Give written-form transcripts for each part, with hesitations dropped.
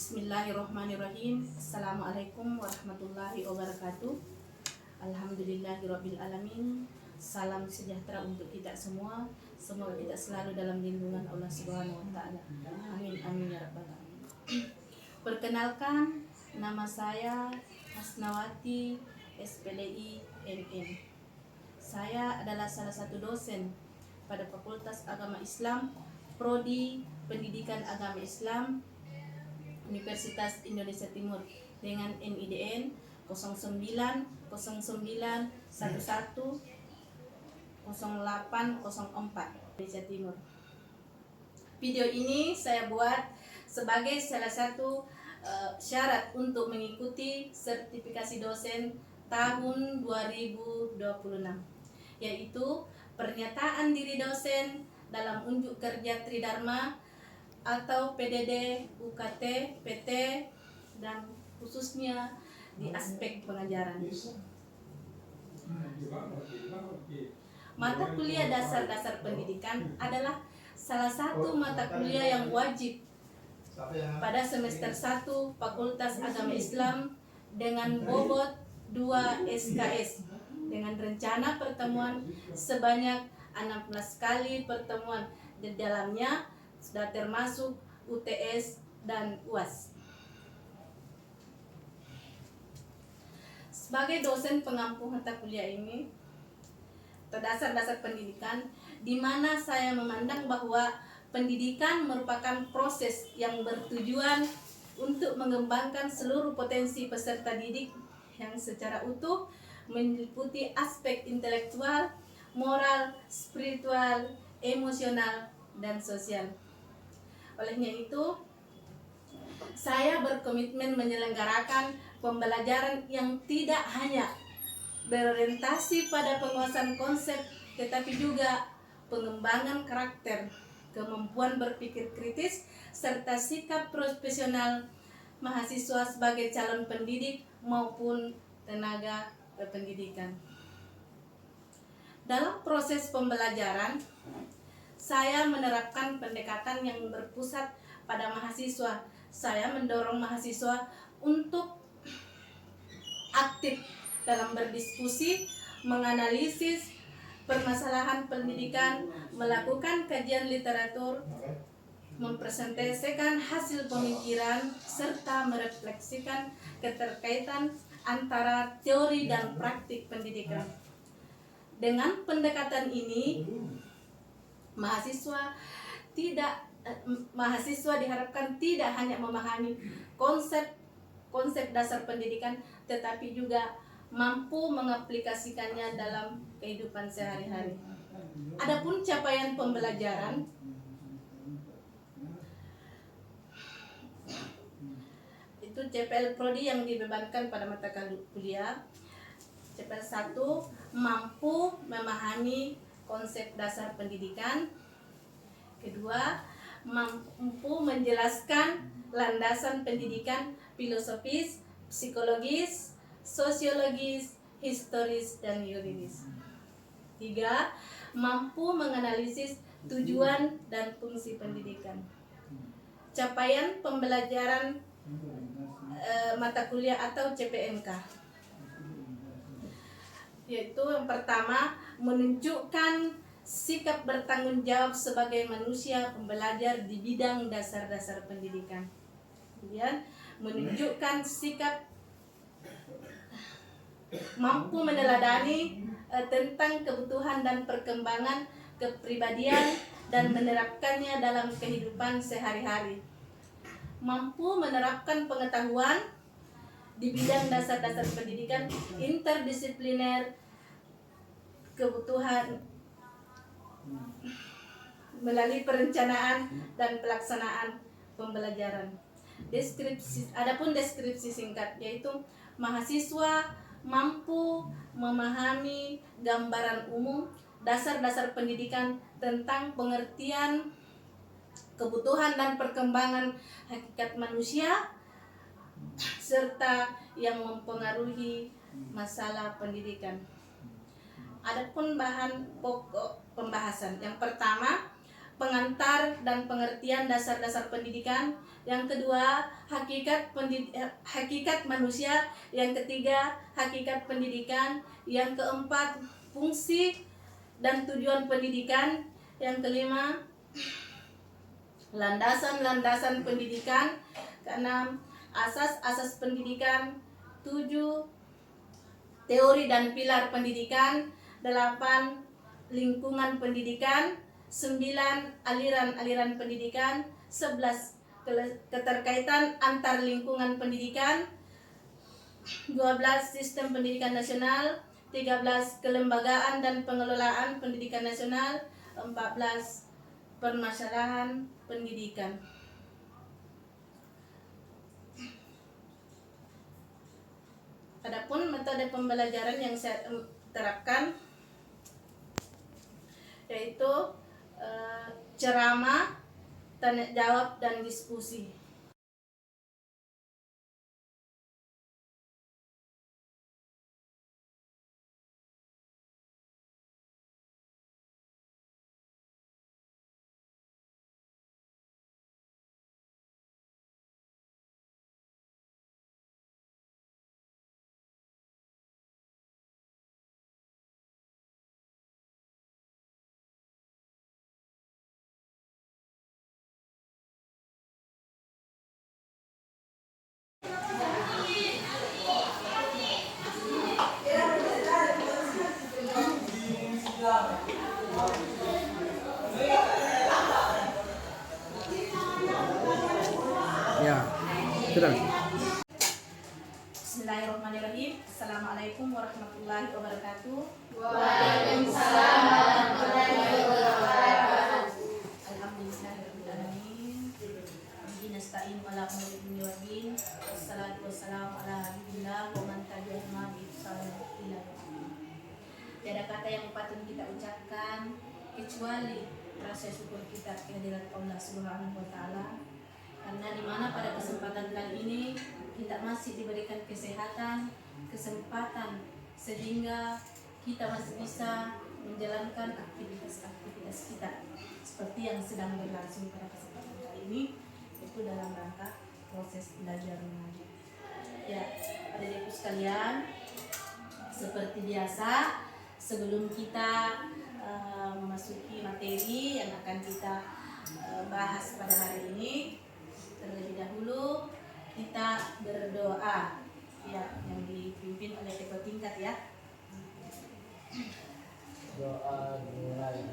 Bismillahirrahmanirrahim. Assalamualaikum warahmatullahi wabarakatuh. Alhamdulillahirabbil alamin. Salam sejahtera untuk kita semua. Semoga kita selalu dalam lindungan Allah Subhanahu wa taala. Amin amin ya rabbal alamin. Perkenalkan, nama saya Hasnawati SPDI MM. Saya adalah salah satu dosen pada Fakultas Agama Islam Prodi Pendidikan Agama Islam Universitas Indonesia Timur dengan NIDN 0909110804 Indonesia Timur. Video ini saya buat sebagai salah satu syarat untuk mengikuti sertifikasi dosen tahun 2026, yaitu pernyataan diri dosen dalam unjuk kerja Tridharma atau PDD, UKT, PT, dan khususnya di aspek pengajaran. Mata kuliah dasar-dasar pendidikan adalah salah satu mata kuliah yang wajib pada semester 1 Fakultas Agama Islam dengan bobot 2 SKS dengan rencana pertemuan sebanyak 16 kali pertemuan. Di dalamnya sudah termasuk UTS dan UAS. Sebagai dosen pengampu mata kuliah ini atau dasar-dasar pendidikan, di mana saya memandang bahwa pendidikan merupakan proses yang bertujuan untuk mengembangkan seluruh potensi peserta didik yang secara utuh meliputi aspek intelektual, moral, spiritual, emosional, dan sosial. Olehnya itu, saya berkomitmen menyelenggarakan pembelajaran yang tidak hanya berorientasi pada penguasaan konsep, tetapi juga pengembangan karakter, kemampuan berpikir kritis, serta sikap profesional mahasiswa sebagai calon pendidik maupun tenaga pendidikan. Dalam proses pembelajaran, saya menerapkan pendekatan yang berpusat pada mahasiswa. Saya mendorong mahasiswa untuk aktif dalam berdiskusi, menganalisis permasalahan pendidikan, melakukan kajian literatur, mempresentasikan hasil pemikiran, serta merefleksikan keterkaitan antara teori dan praktik pendidikan. Dengan pendekatan ini, mahasiswa diharapkan tidak hanya memahami konsep dasar pendidikan, tetapi juga mampu mengaplikasikannya dalam kehidupan sehari-hari. Adapun capaian pembelajaran, itu CPL Prodi yang dibebankan pada mata kuliah. CPL 1 mampu memahami konsep dasar pendidikan. Kedua, mampu menjelaskan landasan pendidikan filosofis, psikologis, sosiologis, historis, dan yuridis. 3, mampu menganalisis tujuan dan fungsi pendidikan. Capaian pembelajaran mata kuliah atau CPMK, yaitu yang pertama, menunjukkan sikap bertanggung jawab sebagai manusia pembelajar di bidang dasar-dasar pendidikan. Kemudian menunjukkan sikap mampu meneladani tentang kebutuhan dan perkembangan kepribadian dan menerapkannya dalam kehidupan sehari-hari. Mampu menerapkan pengetahuan di bidang dasar-dasar pendidikan interdisipliner, kebutuhan melalui perencanaan dan pelaksanaan pembelajaran. Adapun deskripsi singkat yaitu mahasiswa mampu memahami gambaran umum dasar-dasar pendidikan tentang pengertian kebutuhan dan perkembangan hakikat manusia serta yang mempengaruhi masalah pendidikan. Adapun bahan pokok pembahasan, yang pertama pengantar dan pengertian dasar-dasar pendidikan, yang kedua hakikat manusia, yang ketiga hakikat pendidikan, yang keempat fungsi dan tujuan pendidikan, yang kelima landasan-landasan pendidikan, keenam asas-asas pendidikan, 7 teori dan pilar pendidikan, 8 lingkungan pendidikan, 9 aliran-aliran pendidikan, 11 keterkaitan antar lingkungan pendidikan, 12 sistem pendidikan nasional, 13 kelembagaan dan pengelolaan pendidikan nasional, 14 permasalahan pendidikan. Adapun metode pembelajaran yang saya terapkan yaitu ceramah, tanya jawab, dan diskusi. Ya, sudah. Bismillahirrahmanirrahim. Assalamualaikum warahmatullahi wabarakatuh. Waalaikumsalam warahmatullahi wabarakatuh. Alhamdulillahirabbil alamin. Bihi nasta'in wa la na'budu wa din. Wassalatu wassalamu ala nabiyyillah wa man tabi'ahum bi ihsan ila yaumil. Tiada kata yang patut kita ucapkan kecuali rasa syukur kita kehadirat Allah Subhanahu wa taala. Karena di mana pada kesempatan kali ini kita masih diberikan kesehatan, kesempatan sehingga kita masih bisa menjalankan aktivitas-aktivitas kita seperti yang sedang berlangsung pada kesempatan kali ini, itu dalam rangka proses belajar mengajar. Ya, adik-adikku sekalian, seperti biasa sebelum kita memasuki materi yang akan kita bahas pada hari ini, terlebih dahulu kita berdoa ya, yang dipimpin oleh ketua tingkat ya. Doa dimulai.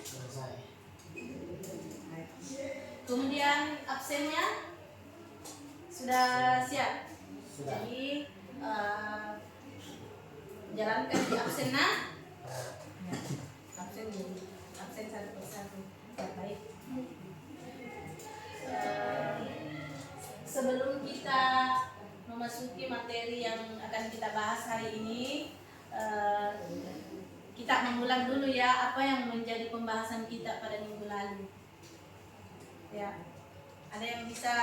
Selesai. Kemudian absennya sudah siap. Sudah. Jadi jalankan di absennya. Absen satu persatu. Ya, baik. Sebelum kita memasuki materi yang akan kita bahas hari ini, kita mengulang dulu ya apa yang menjadi pembahasan kita pada minggu lalu. Ya, ada yang bisa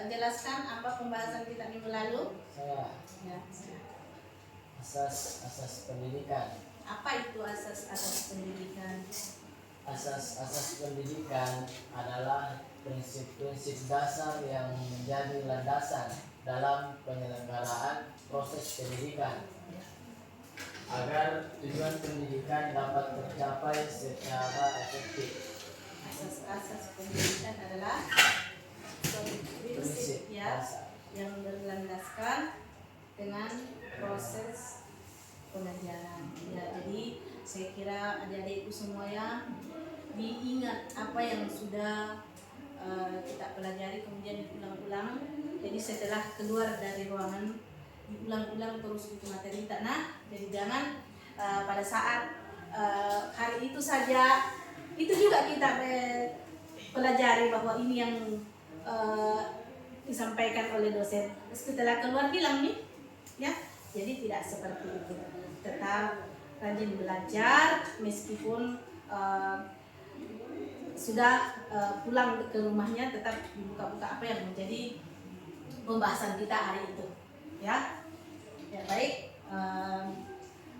jelaskan apa pembahasan kita minggu lalu? Saya. Ya. Asas pendidikan. Apa itu asas pendidikan? Asas pendidikan adalah prinsip-prinsip dasar yang menjadi landasan dalam penyelenggaraan proses pendidikan agar tujuan pendidikan dapat tercapai secara efektif. Asas pendidikan adalah prinsip ya yang berlandaskan dengan proses pengajaran. Ya, jadi saya kira adik-adikku semuanya diingat apa yang sudah kita pelajari kemudian diulang-ulang Jadi setelah keluar dari ruangan diulang-ulang terus itu materi kita. Nah, jadi jangan pada saat hari itu saja itu juga kita pelajari bahwa ini yang disampaikan oleh dosen. Setelah keluar hilang nih, ya. Jadi tidak seperti itu. Tetap rajin belajar meskipun sudah pulang ke rumahnya, tetap dibuka-buka apa yang menjadi pembahasan kita hari itu, ya. Ya baik.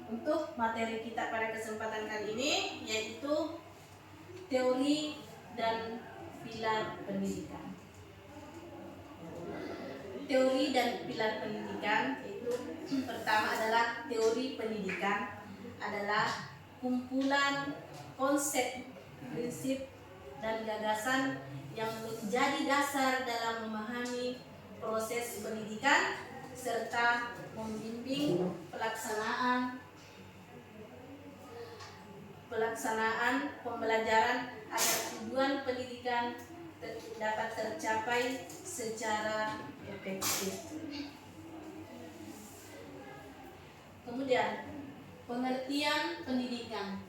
Untuk materi kita pada kesempatan kali ini yaitu teori dan pilar pendidikan. Teori dan pilar pendidikan itu pertama adalah teori pendidikan adalah kumpulan konsep, prinsip, dan gagasan yang menjadi dasar dalam memahami proses pendidikan serta membimbing pelaksanaan pembelajaran agar tujuan pendidikan dapat tercapai secara efektif. Kemudian, pengertian pendidikan.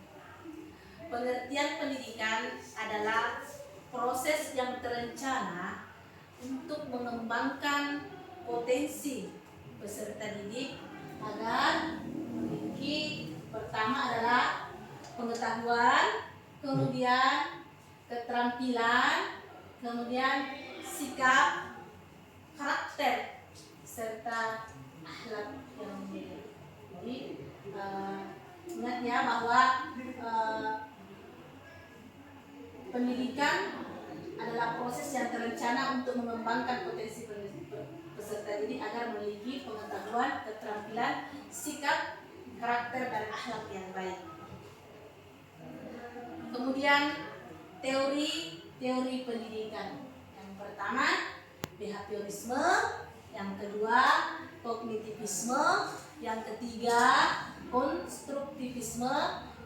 Pengertian pendidikan adalah proses yang terencana untuk mengembangkan potensi peserta didik agar memiliki, pertama adalah pengetahuan, kemudian keterampilan, kemudian sikap, karakter, serta akhlak yang mulia. Jadi ingat ya bahwa pendidikan adalah proses yang terencana untuk mengembangkan potensi peserta didik agar memiliki pengetahuan, keterampilan, sikap, karakter, dan akhlak yang baik. Kemudian teori pendidikan. Yang pertama behaviorisme, yang kedua kognitivisme, yang ketiga konstruktivisme,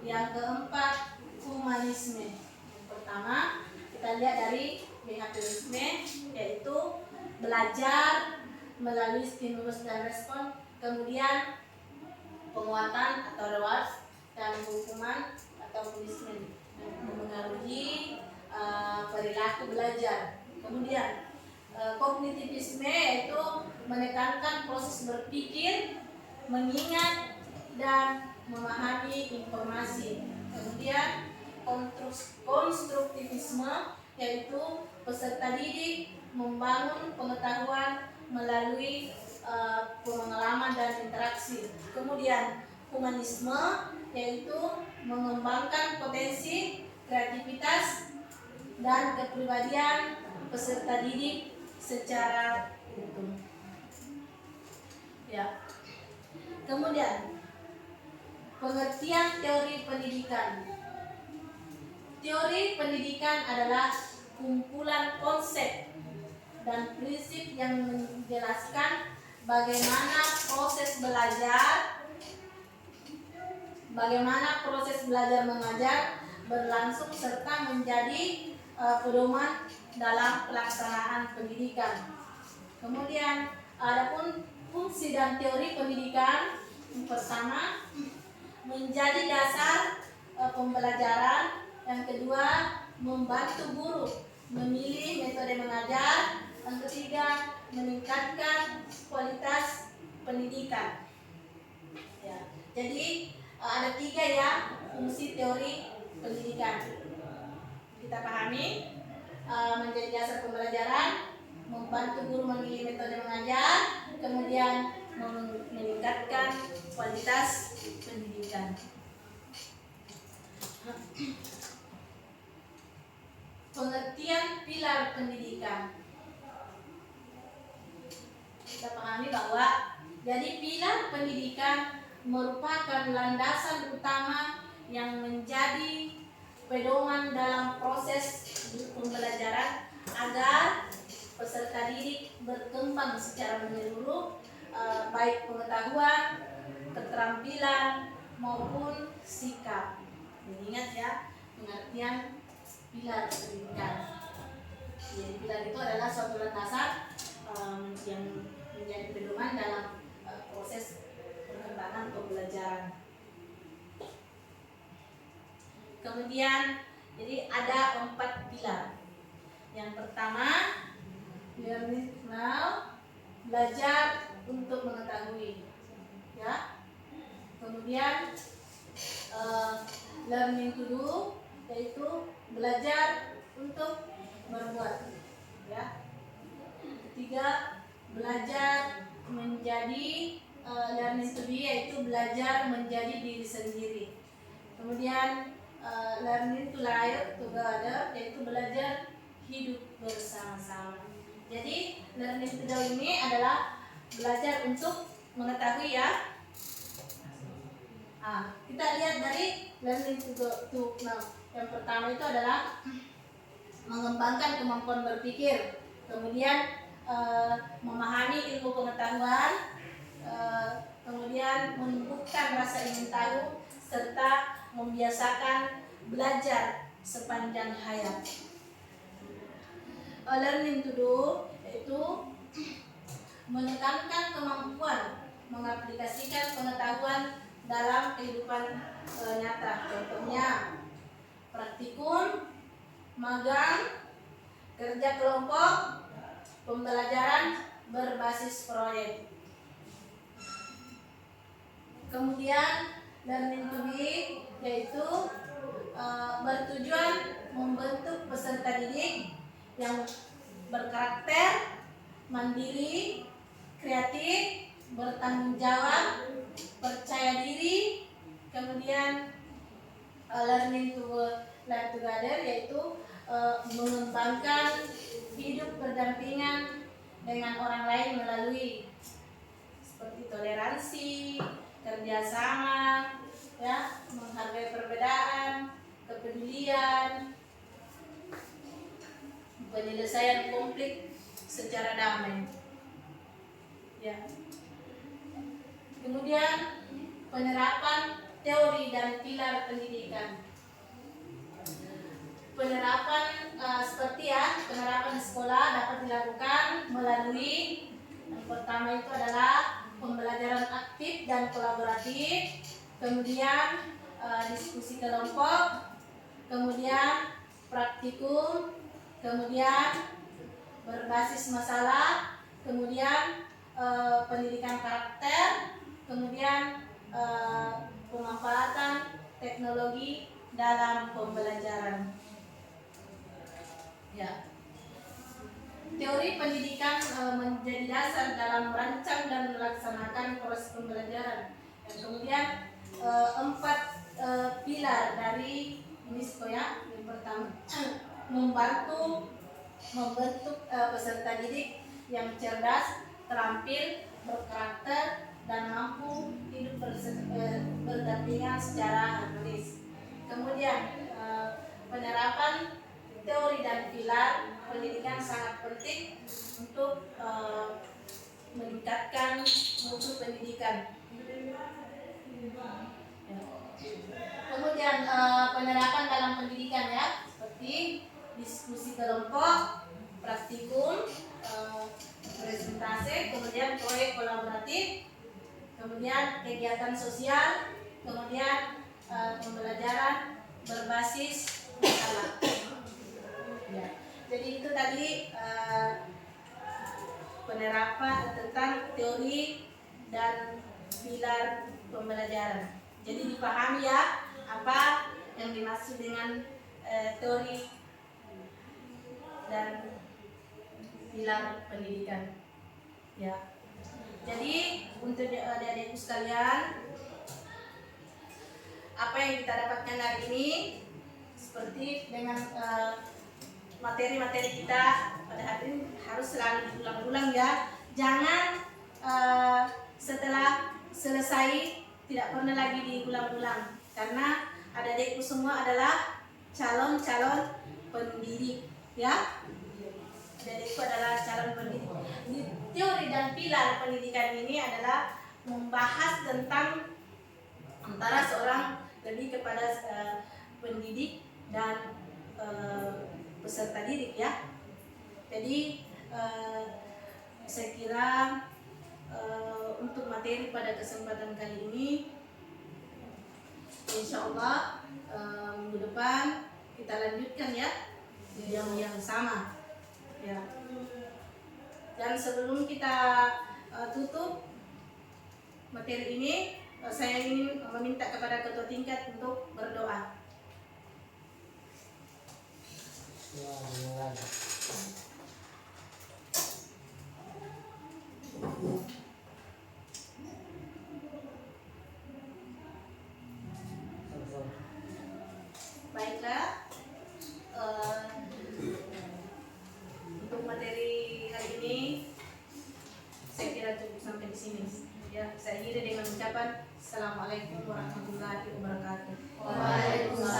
yang keempat humanisme. Yang pertama kita lihat dari behaviorisme, yaitu belajar melalui stimulus dan respon, kemudian penguatan atau reward, dan hukuman atau punishment memengaruhi perilaku belajar. Kemudian kognitivisme yaitu menekankan proses berpikir, mengingat, dan memahami informasi. Kemudian konstruktivisme yaitu peserta didik membangun pengetahuan melalui pengalaman dan interaksi. Kemudian humanisme yaitu mengembangkan potensi, kreativitas, dan kepribadian peserta didik secara utuh. Ya. Kemudian pengertian teori pendidikan. Teori pendidikan adalah kumpulan konsep dan prinsip yang menjelaskan bagaimana proses belajar mengajar berlangsung serta menjadi pedoman dalam pelaksanaan pendidikan. Kemudian adapun fungsi dan teori pendidikan, yang pertama menjadi dasar pembelajaran, yang kedua membantu guru memilih metode mengajar, yang ketiga meningkatkan kualitas pendidikan. Ya, jadi ada 3 ya fungsi teori pendidikan. Kita pahami menjadi dasar pembelajaran, membantu guru memilih metode mengajar, kemudian meningkatkan kualitas pendidikan. Pengertian pilar pendidikan. Kita pahami bahwa jadi pilar pendidikan merupakan landasan utama yang menjadi pedoman dalam proses pembelajaran agar peserta didik berkembang secara menyeluruh, baik pengetahuan, keterampilan maupun sikap. Jadi ingat ya pengertian pilar pendidikan. Jadi pilar itu adalah suatu landasan yang menjadi pedoman dalam proses pengembangan pembelajaran. Kemudian jadi ada 4 pilar. Yang pertama, learning now, belajar untuk mengetahui, ya. Kemudian learning to do, yaitu belajar untuk berbuat, ya. Ketiga, belajar menjadi learning to be, yaitu belajar menjadi diri sendiri. Kemudian learning to live together, yaitu belajar hidup bersama-sama. Jadi learning to do ini adalah belajar untuk mengetahui, ya. Kita lihat dari learning to now. Yang pertama itu adalah mengembangkan kemampuan berpikir, kemudian memahami ilmu pengetahuan, kemudian menumbuhkan rasa ingin tahu, serta membiasakan belajar sepanjang hayat. Learning to do yaitu menekankan kemampuan mengaplikasikan pengetahuan dalam kehidupan nyata. Contohnya praktikum, magang, kerja kelompok, pembelajaran berbasis proyek. Kemudian learning to be yaitu bertujuan membentuk peserta didik yang berkarakter, mandiri, kreatif, bertanggung jawab, percaya diri. Kemudian learning to live together yaitu mengembangkan hidup berdampingan dengan orang lain melalui seperti toleransi, kerjasama, ya, menghargai perbedaan, kepedulian, penyelesaian konflik secara damai, ya. Kemudian penerapan teori dan pilar pendidikan. Penerapan seperti, ya, penerapan di sekolah dapat dilakukan melalui yang pertama itu adalah pembelajaran aktif dan kolaboratif, kemudian diskusi kelompok, kemudian praktikum, kemudian berbasis masalah, kemudian pendidikan karakter, kemudian pemanfaatan teknologi dalam pembelajaran. Ya. Teori pendidikan menjadi dasar dalam merancang dan melaksanakan proses pembelajaran. Dan kemudian 4 pilar dari UNESCO, ya. Yang pertama, membentuk peserta didik yang cerdas, terampil, berkarakter, dan mampu hidup berdampingan secara harmonis. Kemudian penerapan teori dan pilar pendidikan sangat penting untuk meningkatkan mutu pendidikan. Kemudian penerapan dalam pendidikan, ya, seperti diskusi kelompok, praktikum, presentasi, kemudian proyek kolaboratif, kemudian kegiatan sosial, kemudian pembelajaran berbasis masalah. Ya. Jadi itu tadi penerapan tentang teori dan pilar pembelajaran. Jadi dipahami, ya, apa yang dimaksud dengan teori dan pilar pendidikan. Ya. Jadi untuk adik-adikku sekalian, apa yang kita dapatkan hari ini seperti dengan materi-materi kita pada hari ini harus selalu diulang-ulang, ya. Jangan setelah selesai tidak pernah lagi diulang-ulang, karena adik-adikku semua adalah calon-calon pendidik, ya. Adik-adikku adalah calon pendidik. Di teori dan pilar pendidikan ini adalah membahas tentang antara seorang lebih kepada pendidik dan peserta didik, ya. Jadi Saya kira untuk materi pada kesempatan kali ini, insya Allah minggu depan kita lanjutkan ya di jam yang sama ya. Dan sebelum kita tutup materi ini, saya ingin meminta kepada ketua tingkat untuk berdoa. Baiklah, untuk materi hari ini saya kira cukup sampai di sini. Ya, saya akhiri dengan ucapan Assalamualaikum warahmatullahi wabarakatuh. Waalaikumsalam.